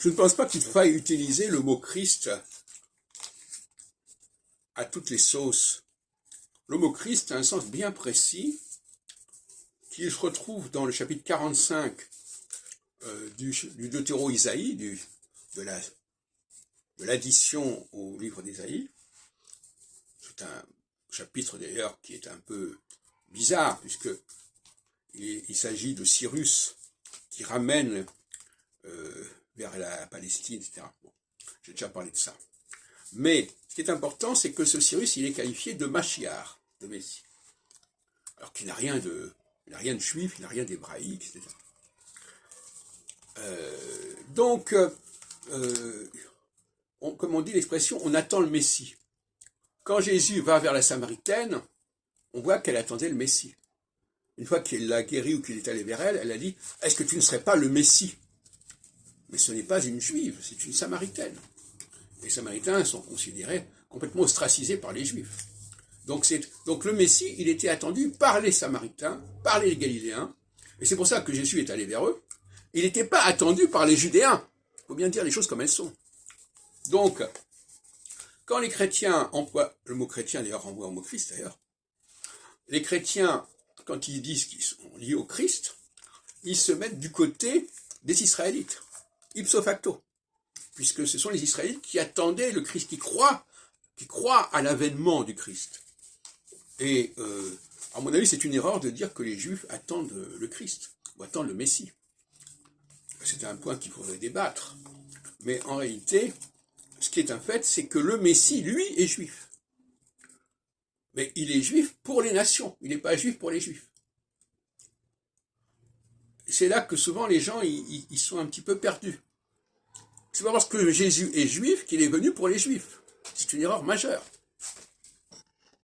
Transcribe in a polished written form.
Je ne pense pas qu'il faille utiliser le mot Christ à toutes les sauces. Le mot Christ a un sens bien précis qui se retrouve dans le chapitre 45 du Deutéro-Isaïe, de l'addition au livre d'Isaïe. C'est un chapitre d'ailleurs qui est un peu bizarre, puisque il s'agit de Cyrus qui ramène vers la Palestine, etc. Bon, j'ai déjà parlé de ça. Mais ce qui est important, c'est que ce Cyrus, il est qualifié de Machiar, de Messie. Alors qu'il n'a rien de juif, il n'a rien d'hébraïque, etc. Comme on dit l'expression, on attend le Messie. Quand Jésus va vers la Samaritaine, on voit qu'elle attendait le Messie. Une fois qu'il l'a guérie ou qu'il est allé vers elle, elle a dit « Est-ce que tu ne serais pas le Messie ?» Mais ce n'est pas une juive, c'est une Samaritaine. Les Samaritains sont considérés complètement ostracisés par les Juifs. Donc le Messie, il était attendu par les Samaritains, par les Galiléens, et c'est pour ça que Jésus est allé vers eux. Il n'était pas attendu par les Judéens. Il faut bien dire les choses comme elles sont. Donc, quand les chrétiens emploient, le mot chrétien d'ailleurs renvoie au mot Christ d'ailleurs, les chrétiens, quand ils disent qu'ils sont liés au Christ, ils se mettent du côté des Israélites, ipso facto, puisque ce sont les Israélites qui attendaient le Christ, qui croient à l'avènement du Christ. Et à mon avis, c'est une erreur de dire que les Juifs attendent le Christ, ou attendent le Messie. C'est un point qu'il faudrait débattre. Mais en réalité, ce qui est un fait, c'est que le Messie, lui, est juif. Mais il est juif pour les nations, il n'est pas juif pour les Juifs. C'est là que souvent les gens ils sont un petit peu perdus. C'est pas parce que Jésus est juif qu'il est venu pour les Juifs. C'est une erreur majeure.